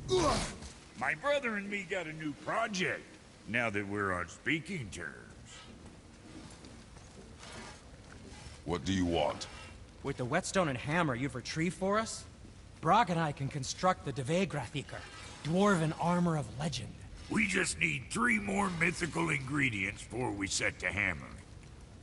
My brother and me got a new project, now that we're on speaking terms. What do you want? With the whetstone and hammer you've retrieved for us, Brog and I can construct the Dvegrathikar, dwarven armor of legend. We just need 3 more mythical ingredients before we set to hammering.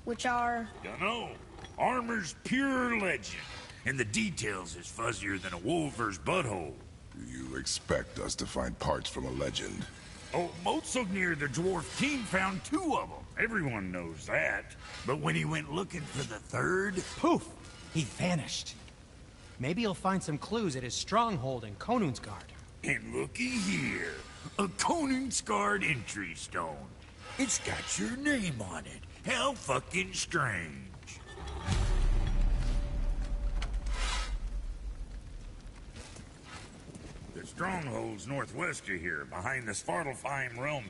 Which are? Dunno. Armor's pure legend, and the details is fuzzier than a wolver's butthole. Do you expect us to find parts from a legend? Oh, Motsognir, the dwarf king, found 2 of them. Everyone knows that. But when he went looking for the 3rd... Poof! He vanished. Maybe he'll find some clues at his stronghold in Konungsgard. And looky here. A Konungsgard entry stone. It's got your name on it. How fucking strange. The stronghold's northwest of here, behind the Svartalfheim realm.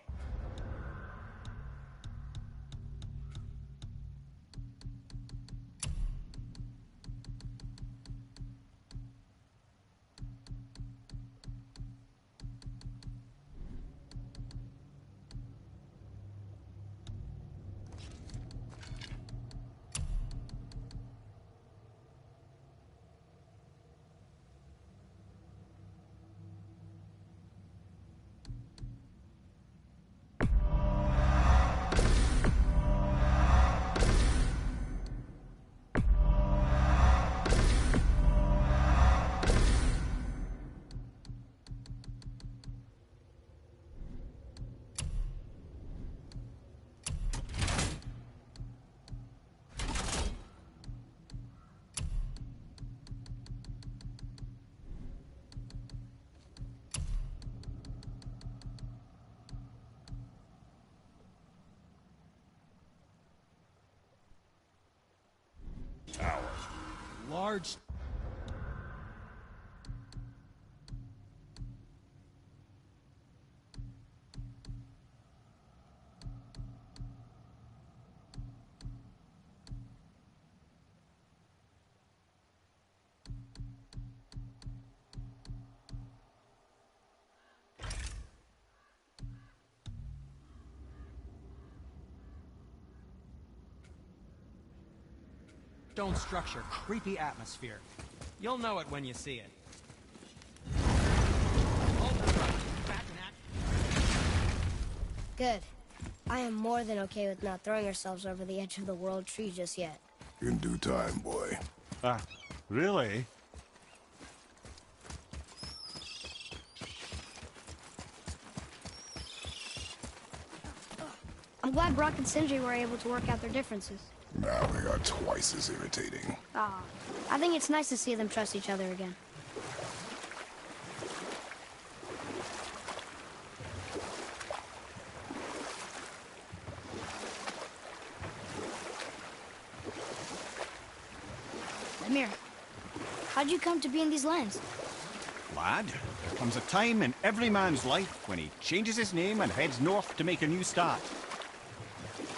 Large... stone structure, creepy atmosphere. You'll know it when you see it. Good. I am more than okay with not throwing ourselves over the edge of the world tree just yet. In due time, boy. Really? I'm glad Brock and Sindri were able to work out their differences. Now they are twice as irritating. I think it's nice to see them trust each other again. Lemire, how'd you come to be in these lands? Lad, there comes a time in every man's life when he changes his name and heads north to make a new start.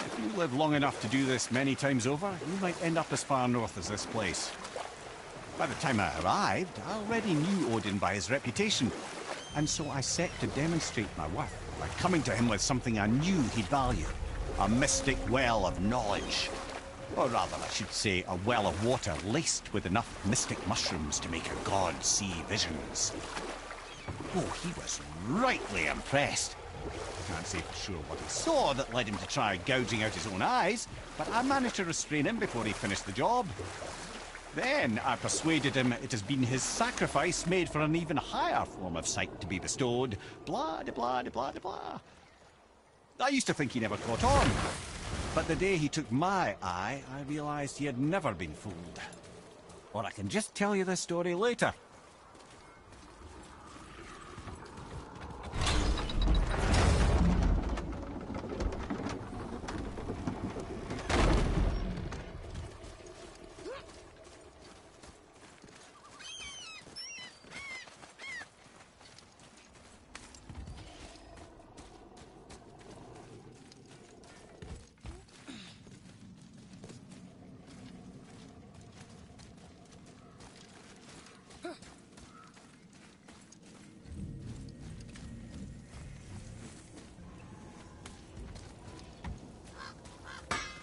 If you live long enough to do this many times over, you might end up as far north as this place. By the time I arrived, I already knew Odin by his reputation, and so I set to demonstrate my worth by coming to him with something I knew he'd value. A mystic well of knowledge. Or rather, I should say, a well of water laced with enough mystic mushrooms to make a god see visions. Oh, he was rightly impressed. I can't say for sure what he saw that led him to try gouging out his own eyes, but I managed to restrain him before he finished the job. Then I persuaded him it has been his sacrifice made for an even higher form of sight to be bestowed. Blah, de blah, de blah, de blah. I used to think he never caught on. But the day he took my eye, I realized he had never been fooled. Or I can just tell you this story later.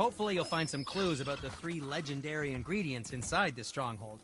Hopefully you'll find some clues about the 3 legendary ingredients inside this stronghold.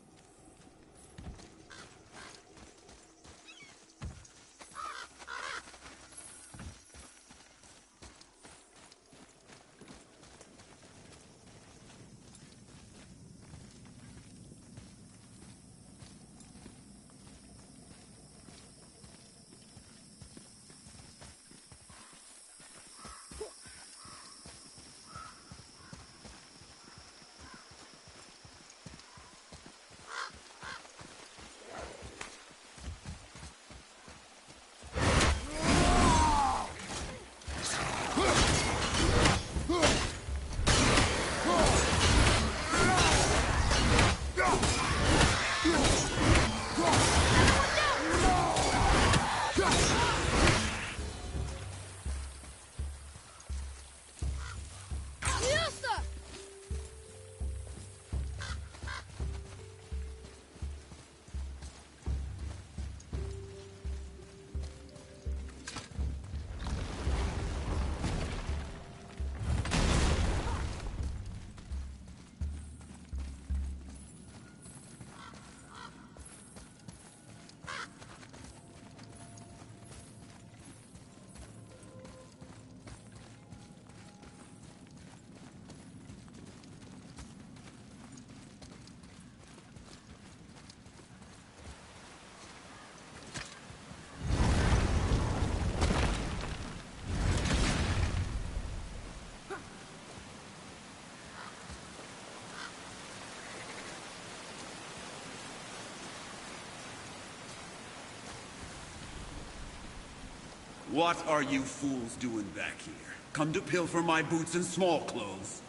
What are you fools doing back here? Come to pilfer my boots and small clothes?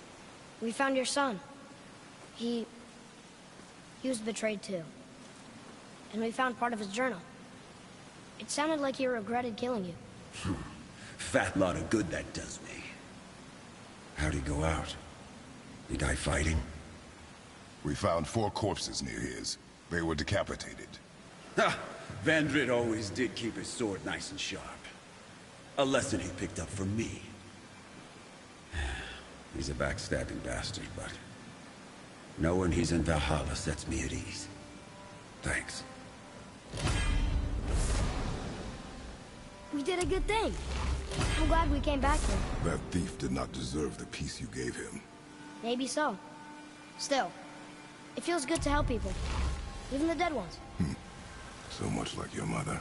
We found your son. He was betrayed too. And we found part of his journal. It sounded like he regretted killing you. Fat lot of good that does me. How'd he go out? He die fighting? We found 4 corpses near his. They were decapitated. Ha! Vandrit always did keep his sword nice and sharp. A lesson he picked up from me. He's a backstabbing bastard, but knowing he's in Valhalla sets me at ease. Thanks. We did a good thing. I'm glad we came back here. That thief did not deserve the peace you gave him. Maybe so. Still, it feels good to help people. Even the dead ones. So much like your mother.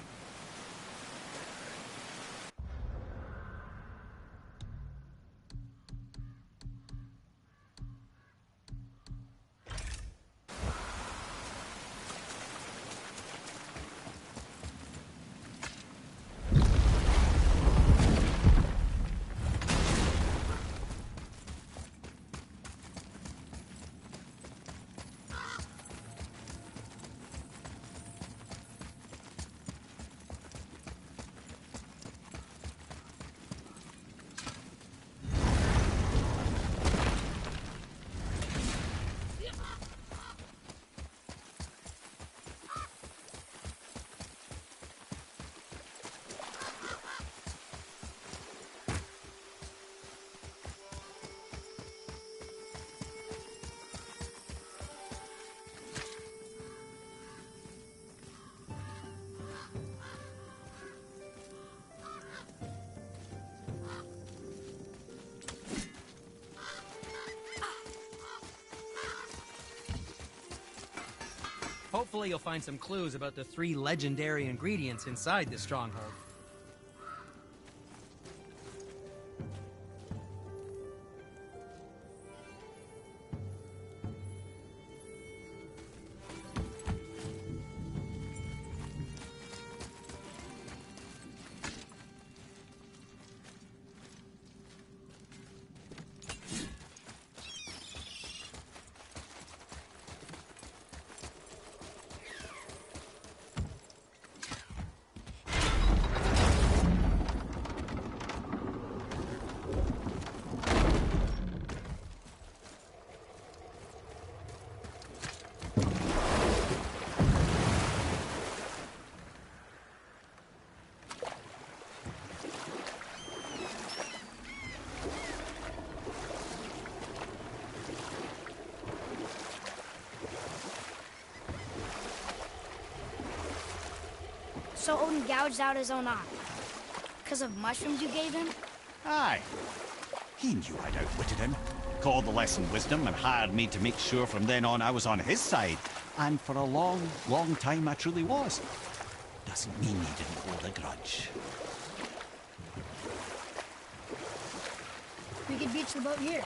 Hopefully you'll find some clues about the 3 legendary ingredients inside this stronghold. So Odin gouged out his own eye. Because of mushrooms you gave him? Aye. He knew I'd outwitted him, called the lesson wisdom, and hired me to make sure from then on I was on his side. And for a long, long time I truly was. Doesn't mean he didn't hold a grudge. We could beach the boat here.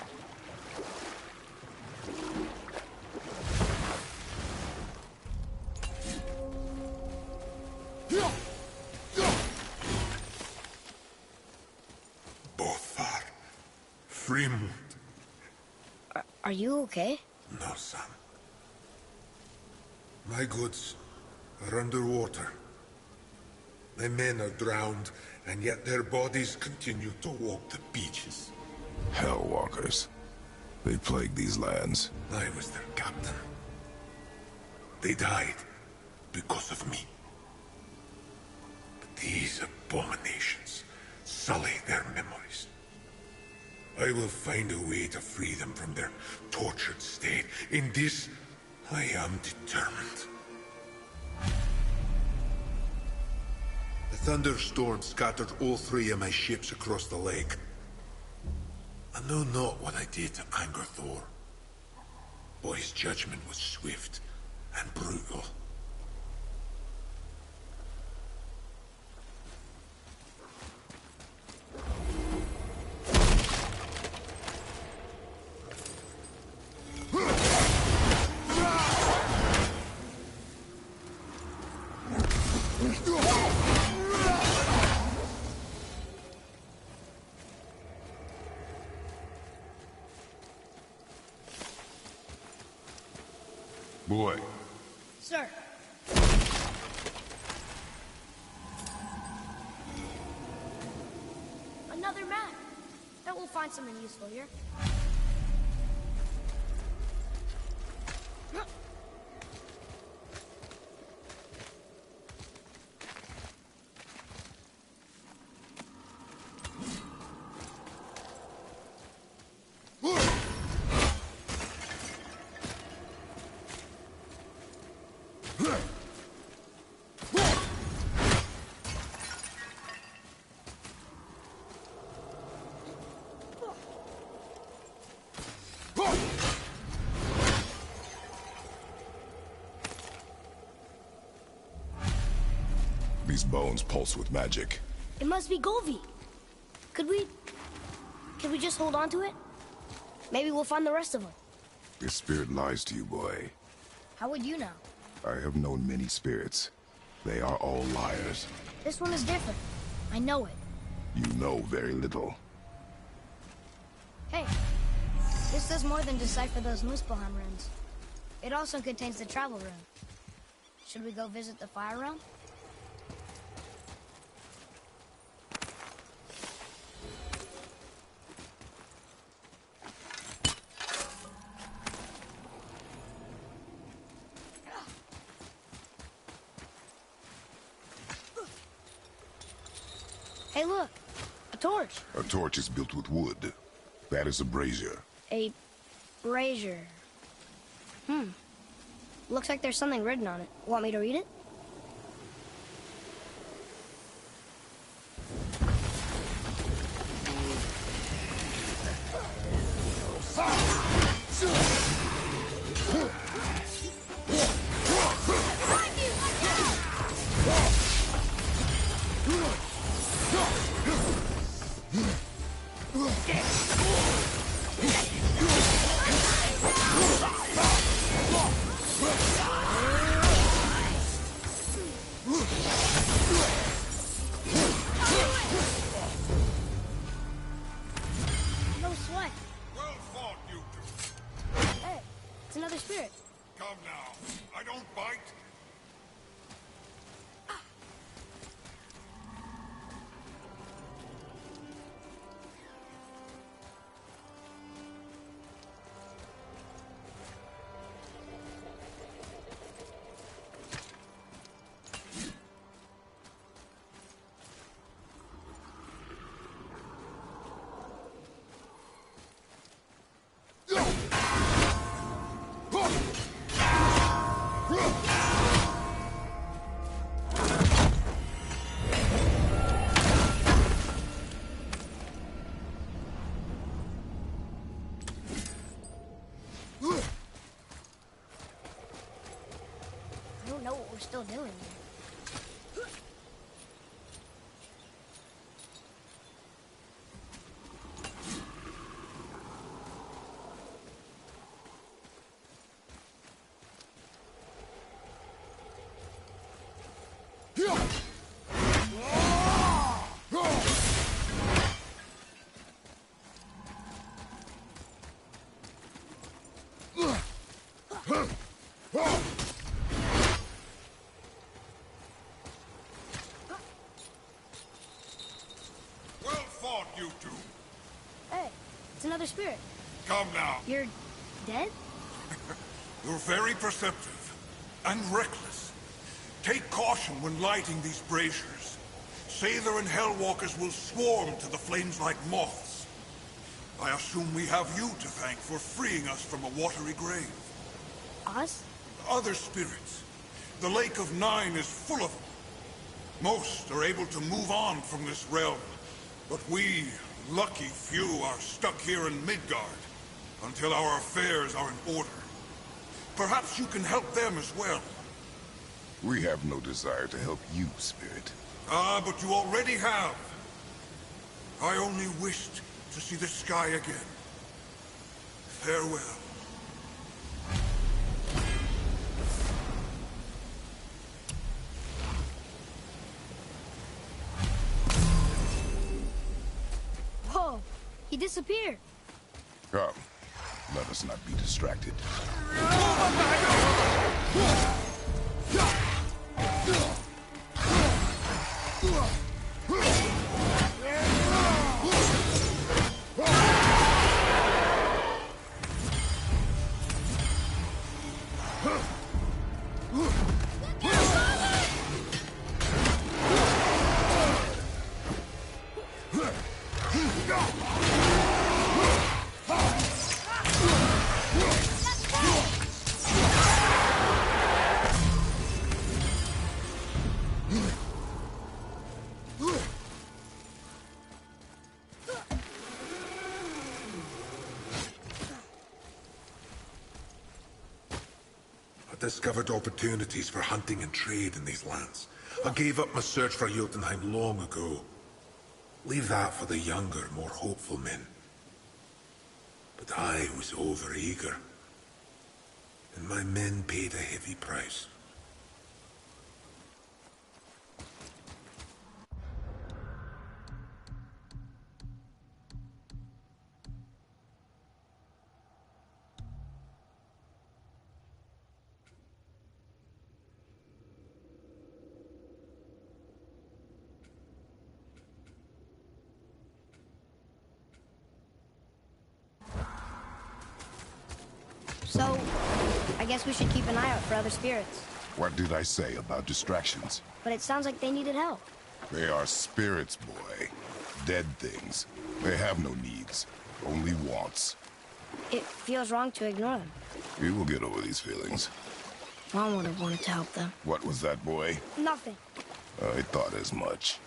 Both are Fremont. Are you okay? No, son. My goods are underwater. My men are drowned, and yet their bodies continue to walk the beaches. Hellwalkers. They plague these lands. I was their captain. They died because of me. But these abominations sully their memories. I will find a way to free them from their tortured state. In this, I am determined. The thunderstorm scattered all 3 of my ships across the lake. I know not what I did to anger Thor. But his judgment was swift and brutal. Boy, Sir. Another map. Bet we'll find something useful here. these bones pulse with magic. It must be Golvi. Could we just hold on to it? Maybe we'll find the rest of them. This spirit lies to you, boy. How would you know? I have known many spirits. They are all liars. This one is different. I know it. You know very little. Hey, this does more than decipher those Muspelheim runes. It also contains the travel rune. Should we go visit the fire realm? Hey, look! A torch! A torch is built with wood. That is a brazier. A brazier. Looks like there's something written on it. Want me to read it? still doing it. You two. Hey, it's another spirit. Come now. You're dead? You're very perceptive and reckless. Take caution when lighting these braziers. Sather and Hellwalkers will swarm to the flames like moths. I assume we have you to thank for freeing us from a watery grave. Us? Other spirits. The Lake of Nine is full of them. Most are able to move on from this realm. But we, lucky few, are stuck here in Midgard until our affairs are in order. Perhaps you can help them as well. We have no desire to help you, Spirit. Ah, but you already have. I only wished to see the sky again. Farewell. Whoa, he disappeared. Come, let us not be distracted. I discovered opportunities for hunting and trade in these lands. I gave up my search for Jotunheim long ago. Leave that for the younger, more hopeful men. But I was overeager. And my men paid a heavy price. So, I guess we should keep an eye out for other spirits. What did I say about distractions? But it sounds like they needed help. They are spirits, boy. Dead things. They have no needs, only wants. It feels wrong to ignore them. We will get over these feelings. Mom would have wanted to help them. What was that, boy? Nothing. I thought as much.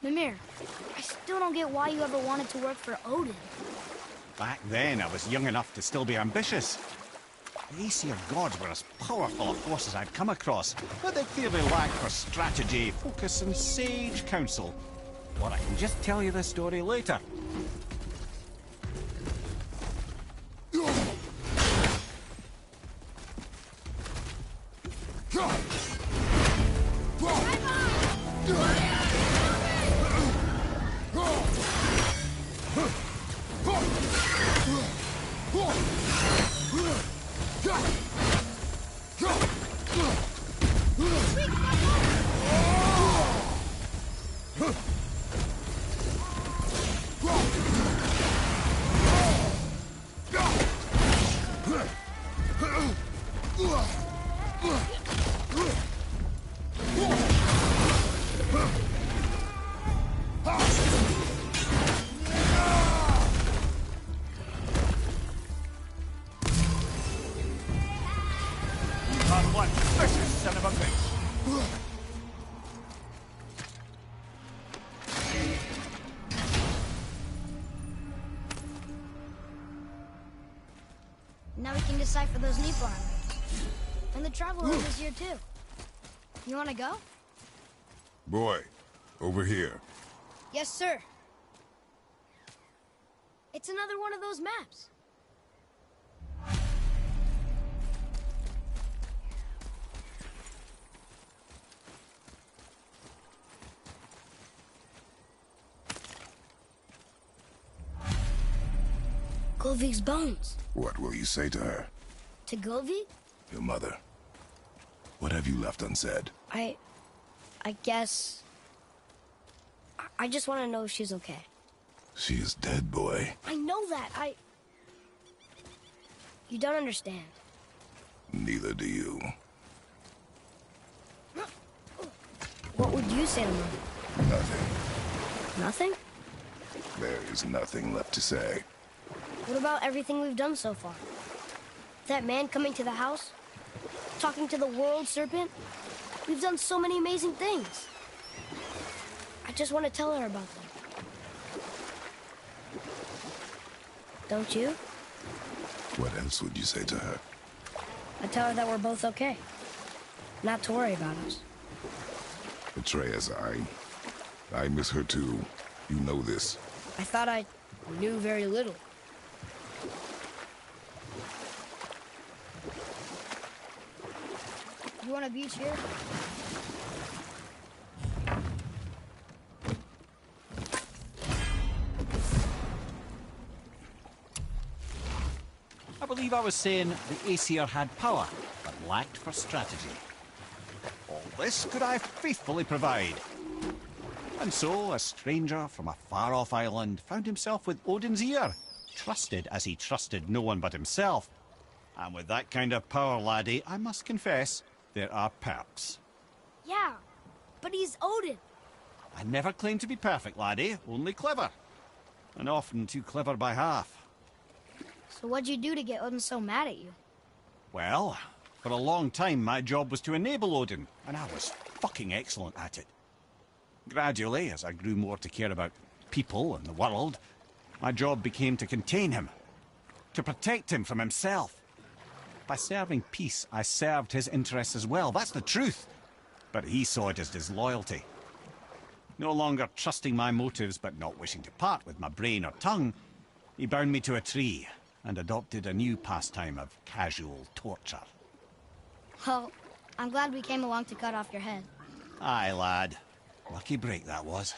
Mimir, I still don't get why you ever wanted to work for Odin. Back then, I was young enough to still be ambitious. The Aesir gods were as powerful a force as I'd come across, but they clearly lacked for strategy, focus, and sage counsel. Or I can just tell you the story later. one, vicious son of a bitch. Now we can decipher those Neeple items. And the Traveler is here too. You wanna go? Boy, over here. Yes, sir. It's another one of those maps. Govig's bones. What will you say to her? To Govig? Your mother. What have you left unsaid? I guess... I just want to know if she's okay. She is dead, boy. I know that. You don't understand. Neither do you. What would you say to Mother? Nothing. Nothing? There is nothing left to say. What about everything we've done so far? That man coming to the house? Talking to the world serpent? We've done so many amazing things. I just want to tell her about them. Don't you? What else would you say to her? I tell her that we're both okay. Not to worry about us. Atreus, I miss her too. You know this. I thought I knew very little. You want a beach here? I believe I was saying the Aesir had power, but lacked for strategy. All this could I faithfully provide. And so, a stranger from a far-off island found himself with Odin's ear, trusted as he trusted no one but himself. And with that kind of power, laddie, I must confess, there are perks. Yeah, but he's Odin. I never claimed to be perfect, laddie, only clever. And often too clever by half. So what'd you do to get Odin so mad at you? Well, for a long time my job was to enable Odin, and I was fucking excellent at it. Gradually, as I grew more to care about people and the world, my job became to contain him, to protect him from himself. By serving peace, I served his interests as well, that's the truth. But he saw it as disloyalty. No longer trusting my motives, but not wishing to part with my brain or tongue, he bound me to a tree and adopted a new pastime of casual torture. Well, I'm glad we came along to cut off your head. Aye, lad. Lucky break that was.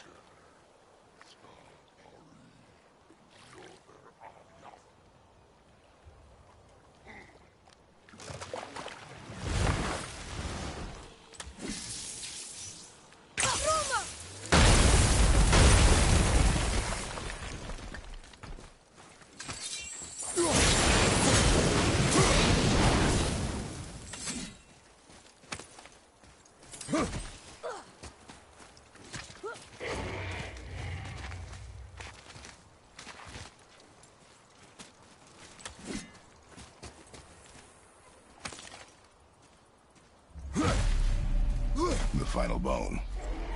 The final bone.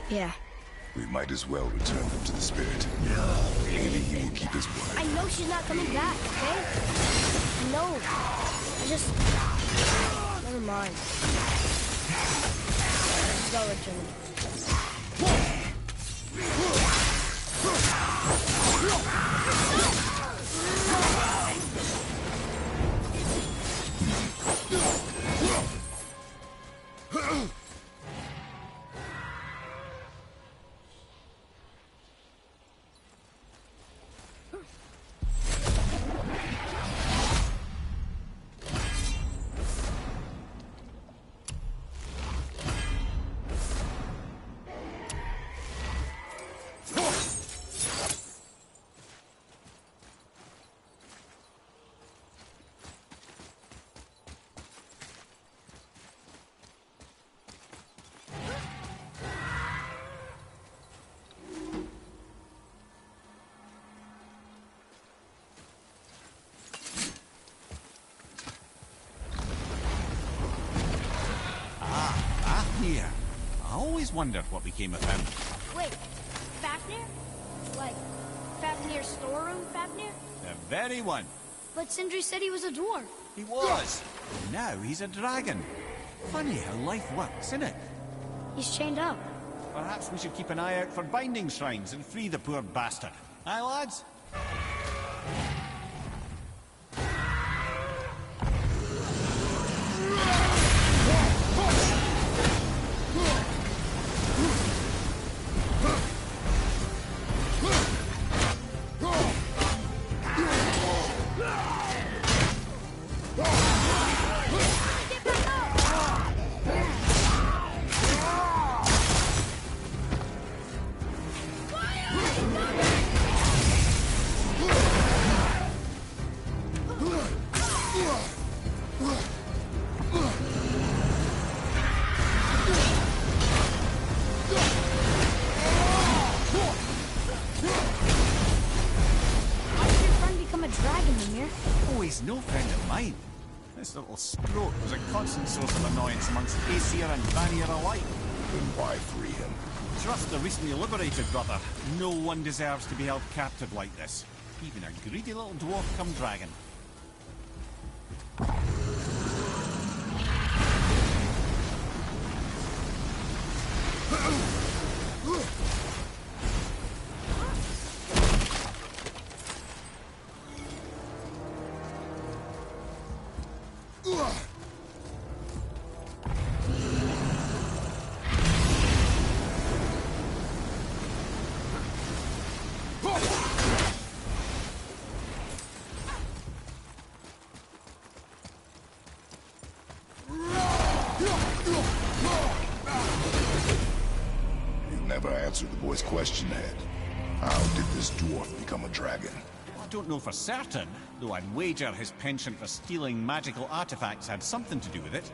Yeah. We might as well return them to the spirit. Maybe he will keep his word. I know she's not coming back, okay? No. I just... Never mind. Let's go, Richard. wonder what became of him. Wait, Fafnir? Like, Fafnir's storeroom Fafnir? The very one. But Sindri said he was a dwarf. He was. Now he's a dragon. Funny how life works, isn't it? He's chained up. Perhaps we should keep an eye out for binding shrines and free the poor bastard. Aye, lads? No friend of mine. This little scrote was a constant source of annoyance amongst Aesir and Vanir alike. Then why free him? Trust the recently liberated brother. No one deserves to be held captive like this. Even a greedy little dwarf come dragon. Answer the boy's question, Head. How did this dwarf become a dragon? I don't know for certain, though I'd wager his penchant for stealing magical artifacts had something to do with it.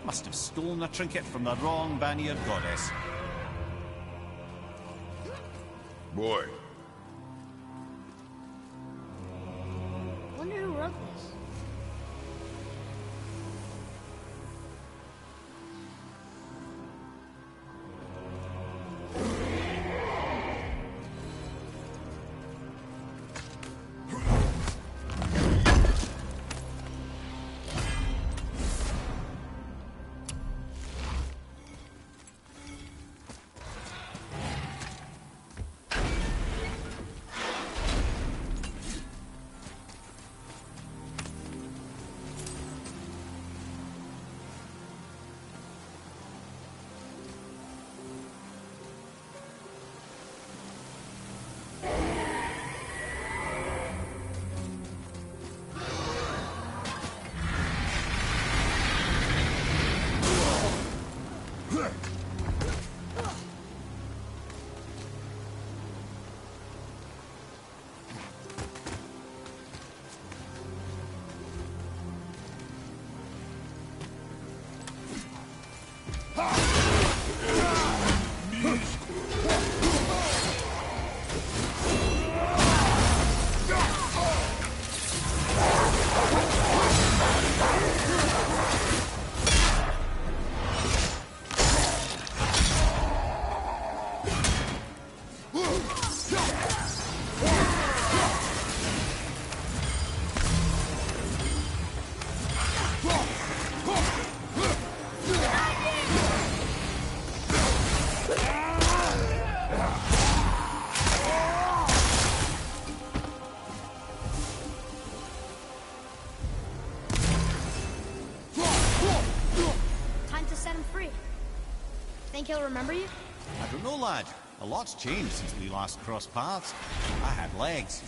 Must have stolen a trinket from the wrong Vanir goddess. Boy. Wonder who wrote this. Think he'll remember you? I don't know, lad. A lot's changed since we last crossed paths. I had legs.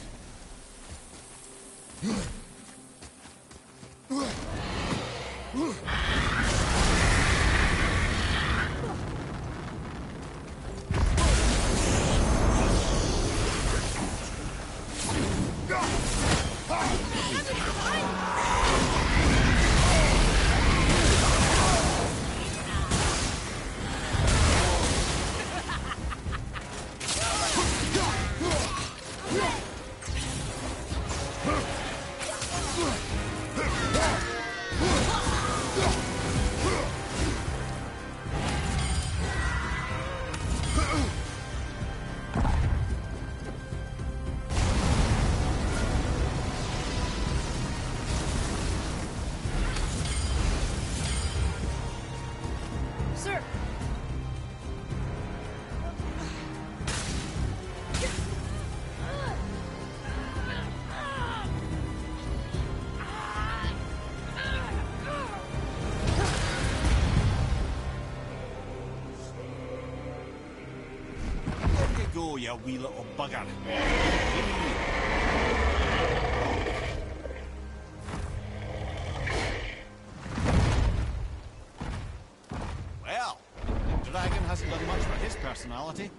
you wee little bugger. Well, the dragon hasn't done much for his personality.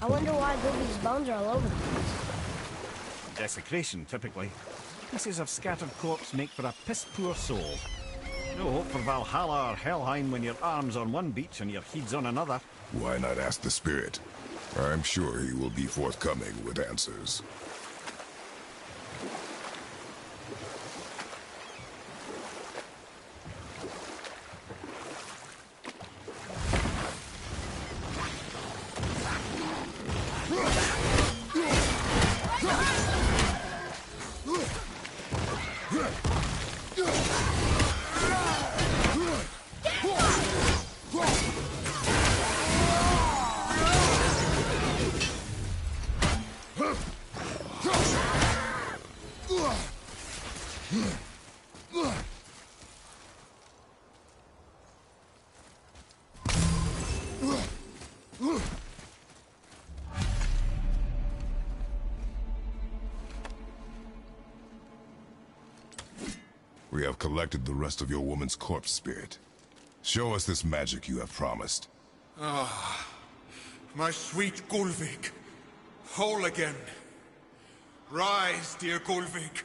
I wonder why Gobi's bones are all over the place. Desecration, typically. Pieces of scattered corpse make for a piss-poor soul. No hope for Valhalla or Helheim when your arm's on one beach and your head's on another. Why not ask the spirit? I'm sure he will be forthcoming with answers. We have collected the rest of your woman's corpse, spirit. Show us this magic you have promised. Ah, my sweet Gulvik. Whole again. Rise, dear Gulvik.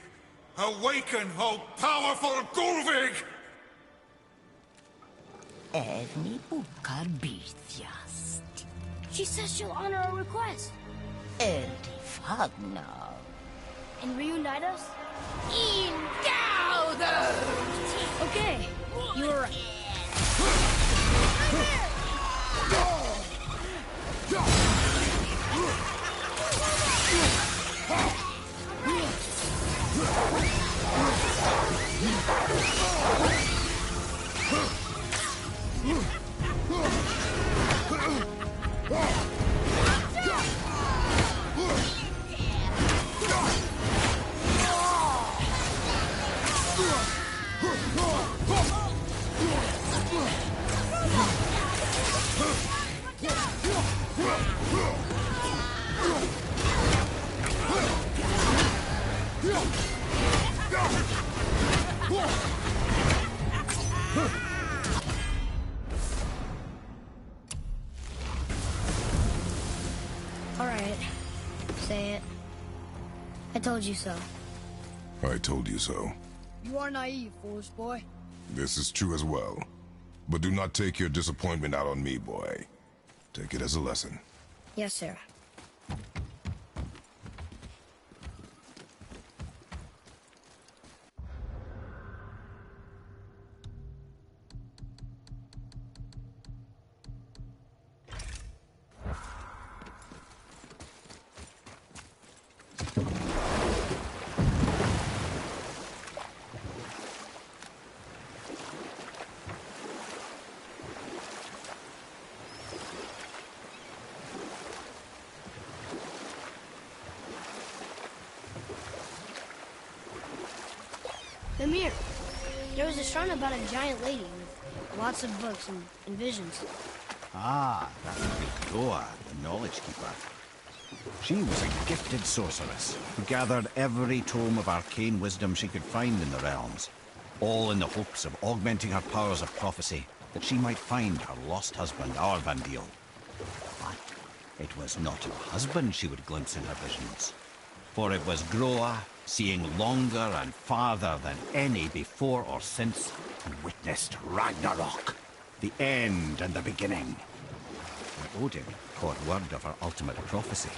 Awaken, O powerful Gulvik! Erni bukar bitjast. She says she'll honor our request. Erdi fagnar. And reunite us? Indauder! Okay, you were right. All right, say it. I told you so. I told you so. You are naive, foolish boy. This is true as well. But do not take your disappointment out on me, boy. Take it as a lesson. Yes, sir. Amir, there was a shrine about a giant lady with lots of books and visions. Ah, that would be Groa, the Knowledge Keeper. She was a gifted sorceress who gathered every tome of arcane wisdom she could find in the realms, all in the hopes of augmenting her powers of prophecy, that she might find her lost husband, Arvandil. But it was not her husband she would glimpse in her visions, for it was Groa, seeing longer and farther than any before or since, who witnessed Ragnarok, the end and the beginning. When Odin caught word of her ultimate prophecy,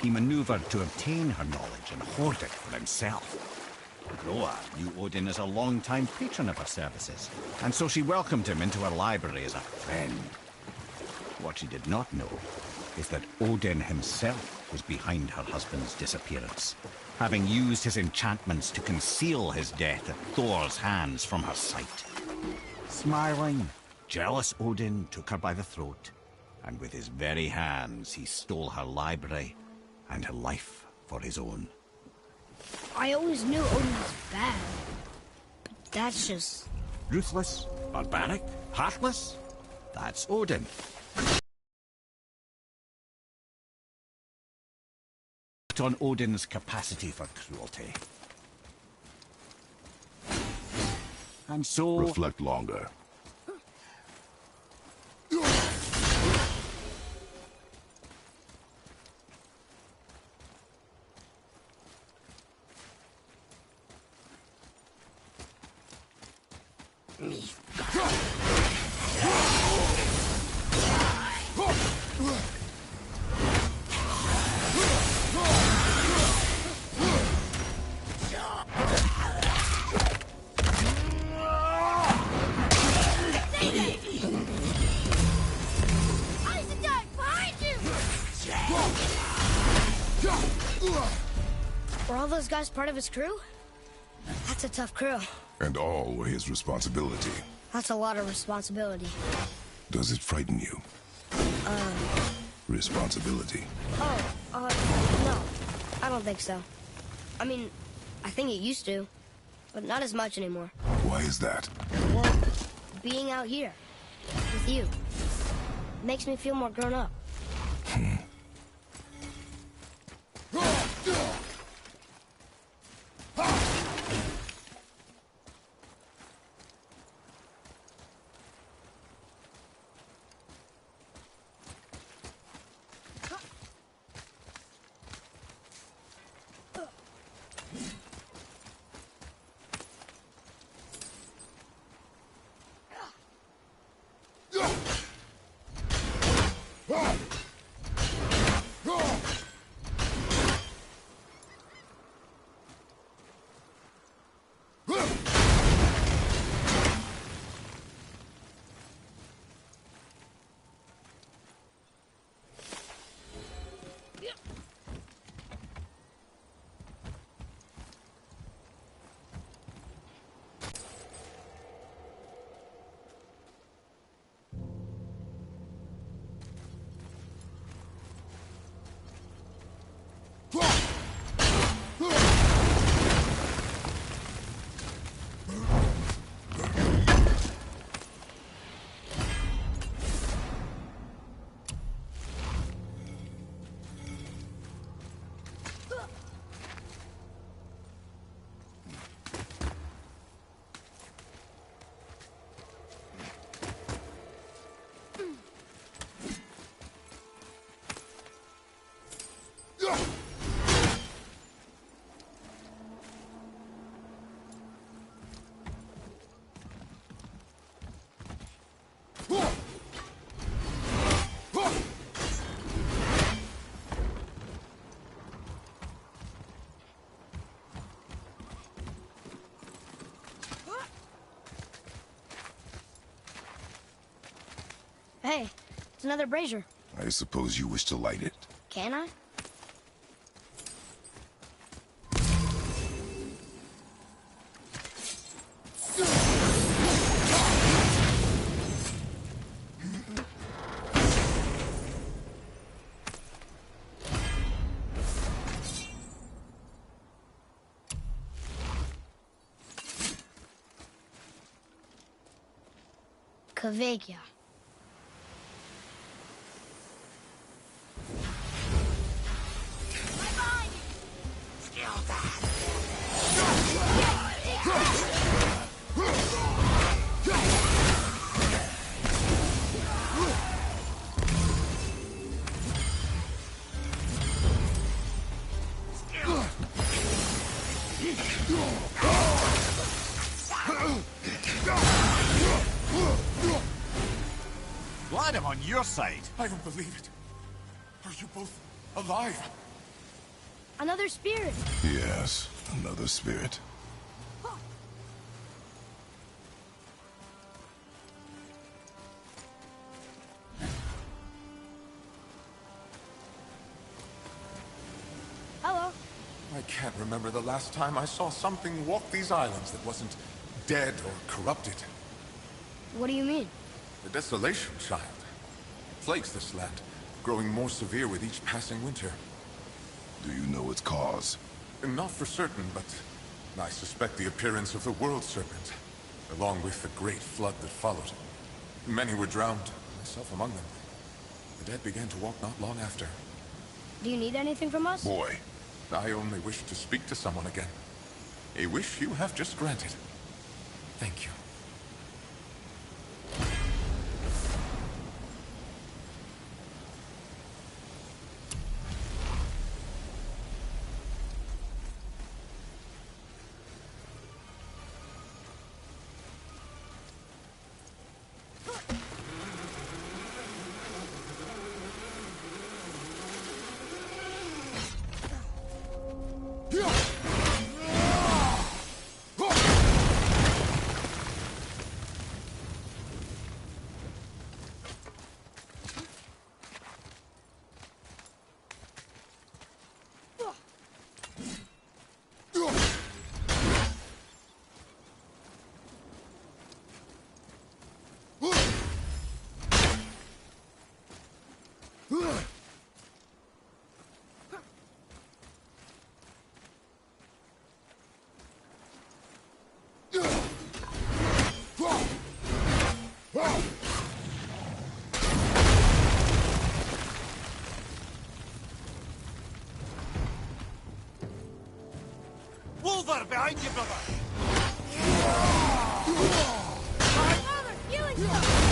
he maneuvered to obtain her knowledge and hoard it for himself. Groa knew Odin as a long-time patron of her services, and so she welcomed him into her library as a friend. What she did not know is that Odin himself was behind her husband's disappearance, having used his enchantments to conceal his death at Thor's hands from her sight. Smiling, jealous Odin took her by the throat, and with his very hands he stole her library and her life for his own. I always knew Odin was bad, but that's just... Ruthless, barbaric, heartless? That's Odin. On Odin's capacity for cruelty. And so... Reflect longer. Were all those guys part of his crew? That's a tough crew. And all were his responsibility. That's a lot of responsibility. Does it frighten you? Responsibility. No. I don't think so. I mean, I think it used to, but not as much anymore. Why is that? Well, being out here, with you, makes me feel more grown up. Hey, it's another brazier. I suppose you wish to light it. Can I? Kveikja. glad I'm on your side. I don't believe it. Are you both alive? Another spirit. Yes, another spirit. Hello. I can't remember the last time I saw something walk these islands that wasn't dead or corrupted. What do you mean? The desolation, child. It plagues this land, growing more severe with each passing winter. Do you know its cause? Not for certain, but I suspect the appearance of the World Serpent, along with the great flood that followed. Many were drowned, myself among them. The dead began to walk not long after. Do you need anything from us? Boy, I only wish to speak to someone again. A wish you have just granted. Thank you. Wolver, behind you, brother! Father, healing stuff!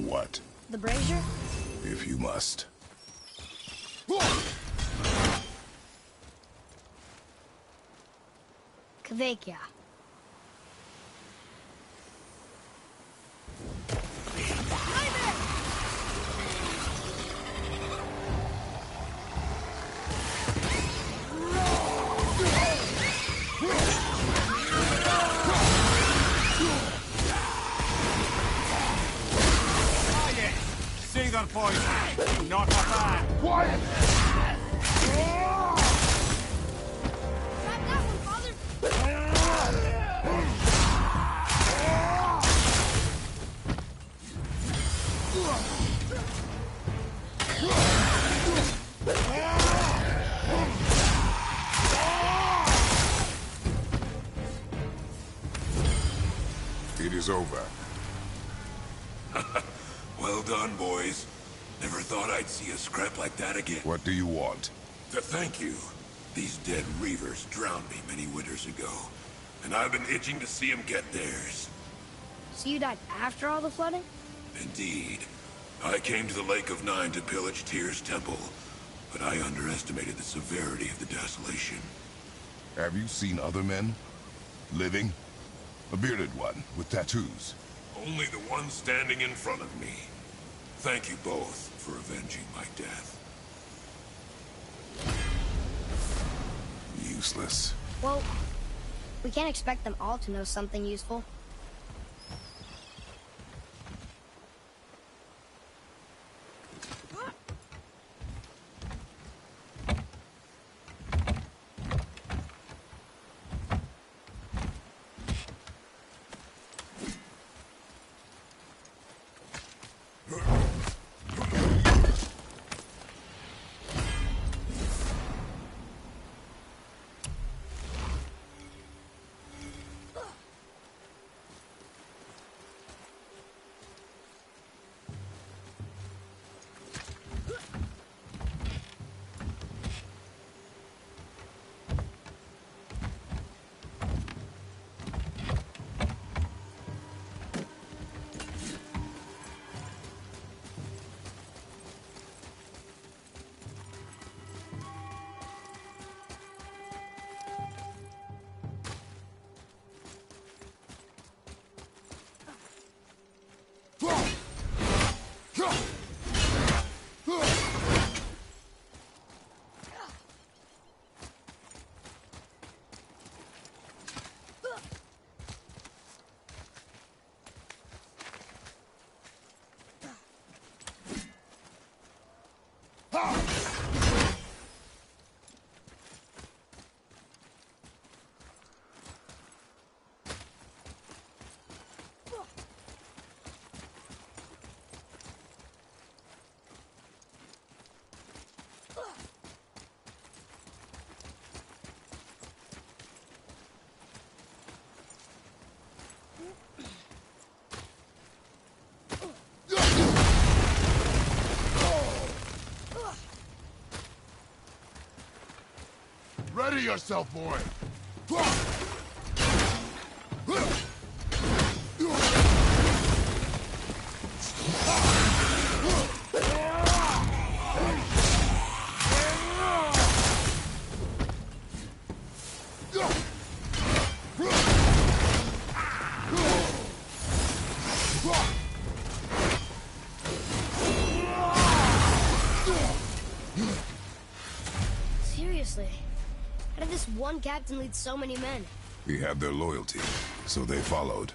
what? The brazier? If you must. Kvekia. See their poison. Not a bad. Quiet! Grab that one, Father! It is over. Well done, boys. Never thought I'd see a scrap like that again. What do you want? To thank you. These dead reavers drowned me many winters ago, and I've been itching to see them get theirs. So you died after all the flooding? Indeed. I came to the Lake of Nine to pillage Tyr's temple, but I underestimated the severity of the desolation. Have you seen other men? Living? A bearded one, with tattoos. Only the one standing in front of me. Thank you both for avenging my death. Useless. Well, we can't expect them all to know something useful. Ready yourself, boy! Seriously, how did this one captain lead so many men? He had their loyalty, so they followed.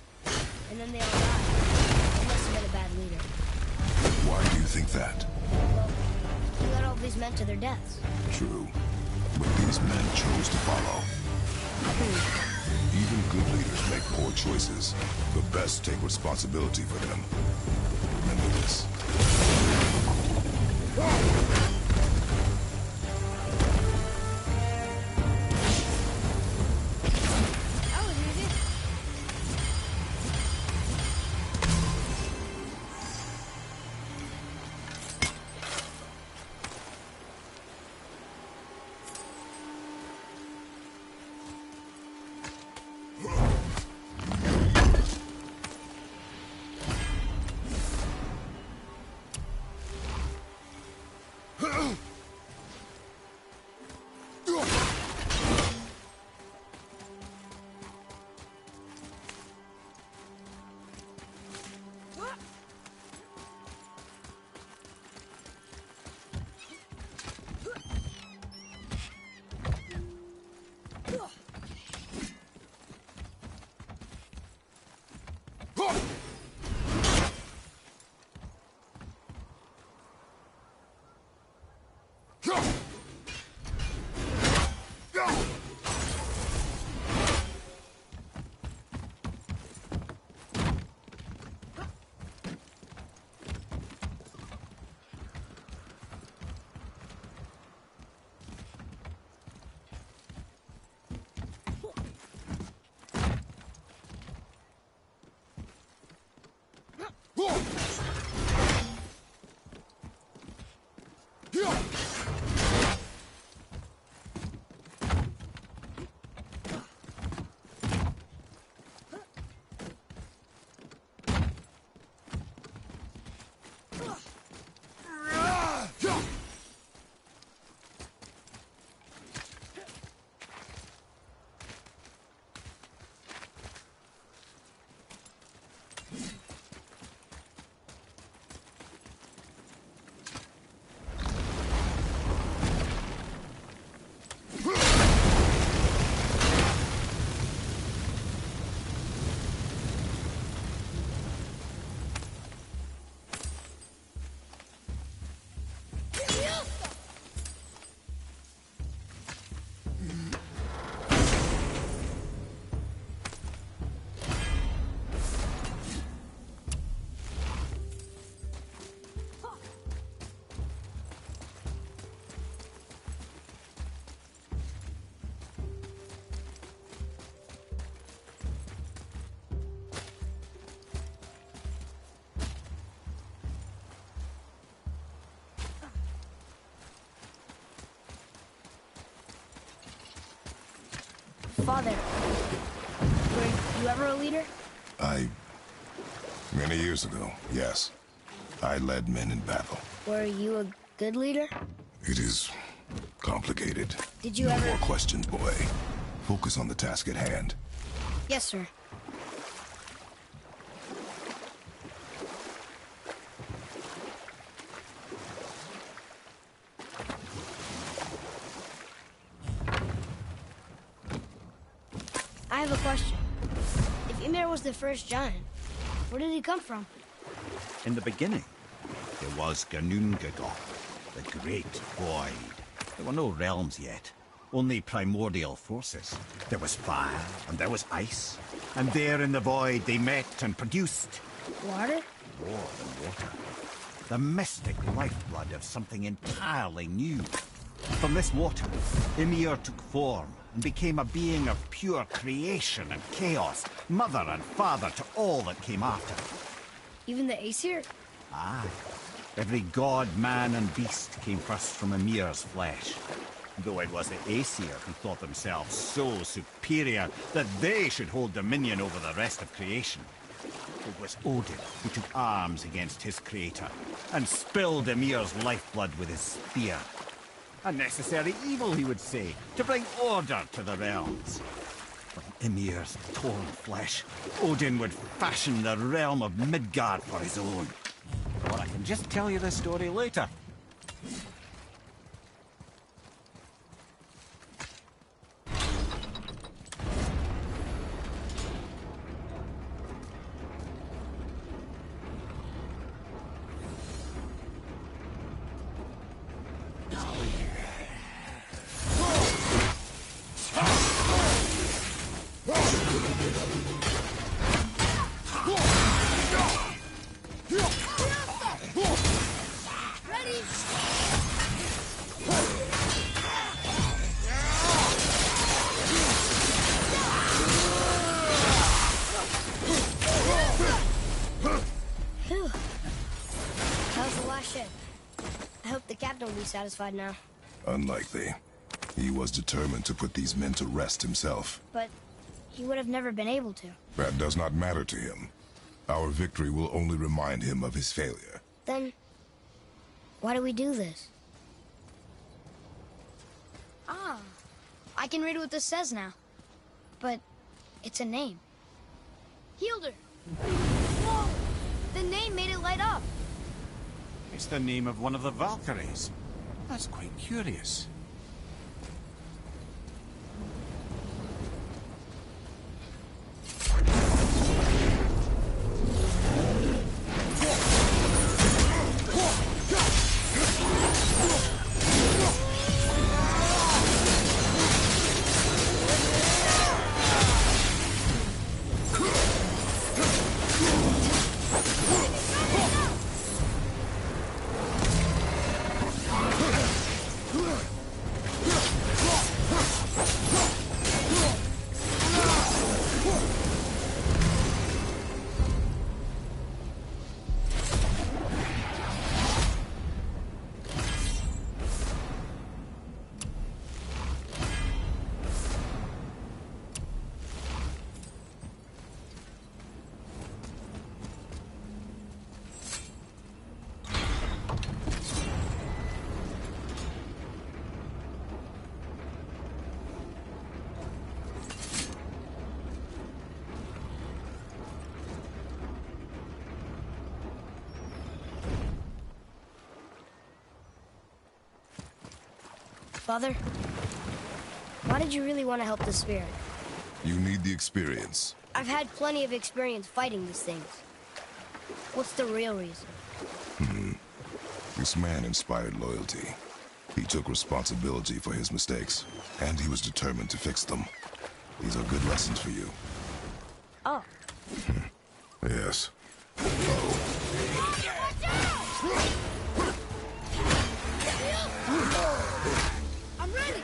And then they all died. He must have been a bad leader. Why do you think that? He led all these men to their deaths. True. But these men chose to follow. Even good leaders make poor choices. The best take responsibility for them. Remember this. That was easy. Father, were you ever a leader? Many years ago, yes. I led men in battle. Were you a good leader? It is complicated. Did you No ever... more questions, boy. Focus on the task at hand. Yes, sir. I have a question. If Ymir was the first giant, where did he come from? In the beginning, there was Ganungagor, the Great Void. There were no realms yet, only primordial forces. There was fire, and there was ice. And there in the void they met and produced... Water? more than water. The mystic lifeblood of something entirely new. From this water, Ymir took form and became a being of pure creation and chaos, mother and father to all that came after. Even the Aesir? Aye. Every god, man, and beast came first from Ymir's flesh. Though it was the Aesir who thought themselves so superior that they should hold dominion over the rest of creation. It was Odin who took arms against his creator and spilled Ymir's lifeblood with his spear. A necessary evil, he would say, to bring order to the realms. From Ymir's torn flesh, Odin would fashion the realm of Midgard for his own. Or I can just tell you the story later. Phew. That was the last ship. I hope the captain will be satisfied now. Unlikely. He was determined to put these men to rest himself. But he would have never been able to. That does not matter to him. Our victory will only remind him of his failure. Then, why do we do this? Ah, I can read what this says now. But it's a name. Hildur! Whoa! The name made it light up. It's the name of one of the Valkyries. That's quite curious. Father, why did you really want to help the spirit? You need the experience. I've had plenty of experience fighting these things. What's the real reason? This man inspired loyalty. He took responsibility for his mistakes, and he was determined to fix them. These are good lessons for you. Oh. Yes. I'm ready!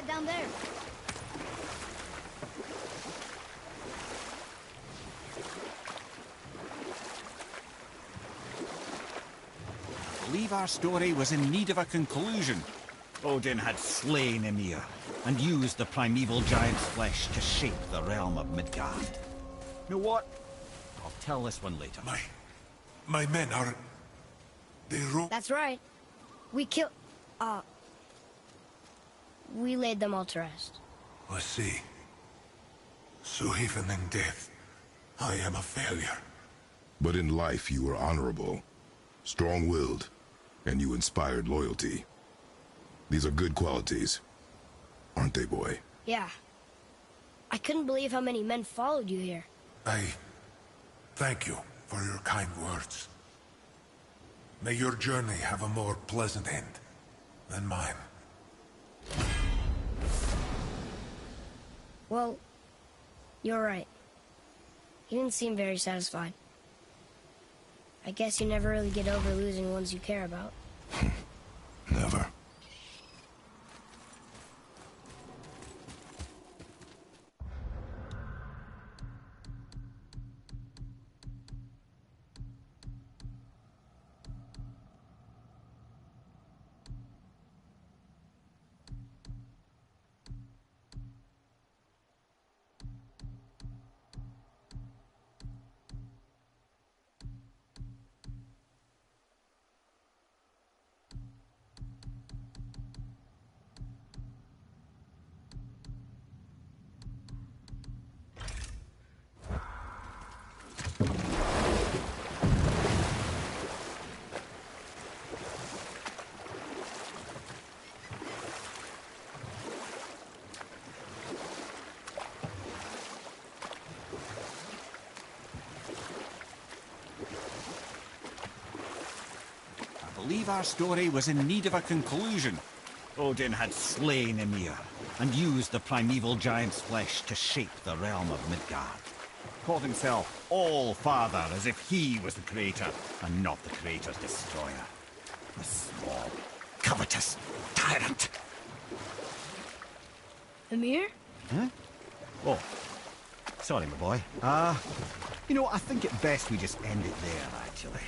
down there. I believe our story was in need of a conclusion. Odin had slain Ymir, and used the primeval giant's flesh to shape the realm of Midgard. You know what? I'll tell this one later. My men are... They That's right. We killed... we laid them all to rest. I see. So even in death, I am a failure. But in life you were honorable, strong-willed, and you inspired loyalty. These are good qualities, aren't they, boy? Yeah. I couldn't believe how many men followed you here. I thank you for your kind words. May your journey have a more pleasant end than mine. Well, you're right. You didn't seem very satisfied. I guess you never really get over losing ones you care about. Never. I believe our story was in need of a conclusion. Odin had slain Ymir, and used the primeval giant's flesh to shape the realm of Midgard. Called himself All-Father, as if he was the creator, and not the creator's destroyer. The small, covetous tyrant. Ymir? Huh? Oh, sorry, my boy. You know, I think it best we just end it there, actually.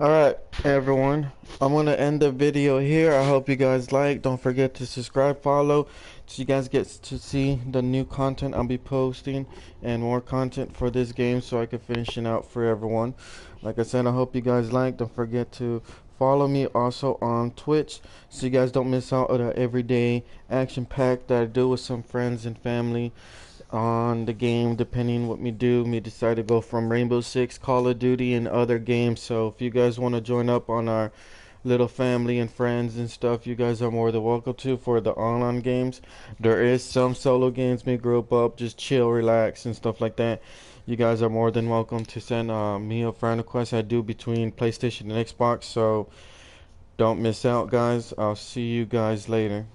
Alright everyone, I'm gonna end the video here. I hope you guys like. Don't forget to subscribe, follow, so you guys get to see the new content I'll be posting, and more content for this game so I can finish it out for everyone. Like I said, I hope you guys like. Don't forget to follow me also on Twitch so you guys don't miss out on the everyday action pack that I do with some friends and family on the game, depending what me decide to go from Rainbow Six, Call of Duty, and other games. So if you guys want to join up on our little family and friends and stuff, you guys are more than welcome to for the online games. There is some solo games, me group up, just chill, relax, and stuff like that. You guys are more than welcome to send me a friend request. I do between PlayStation and Xbox, so don't miss out, guys. I'll see you guys later.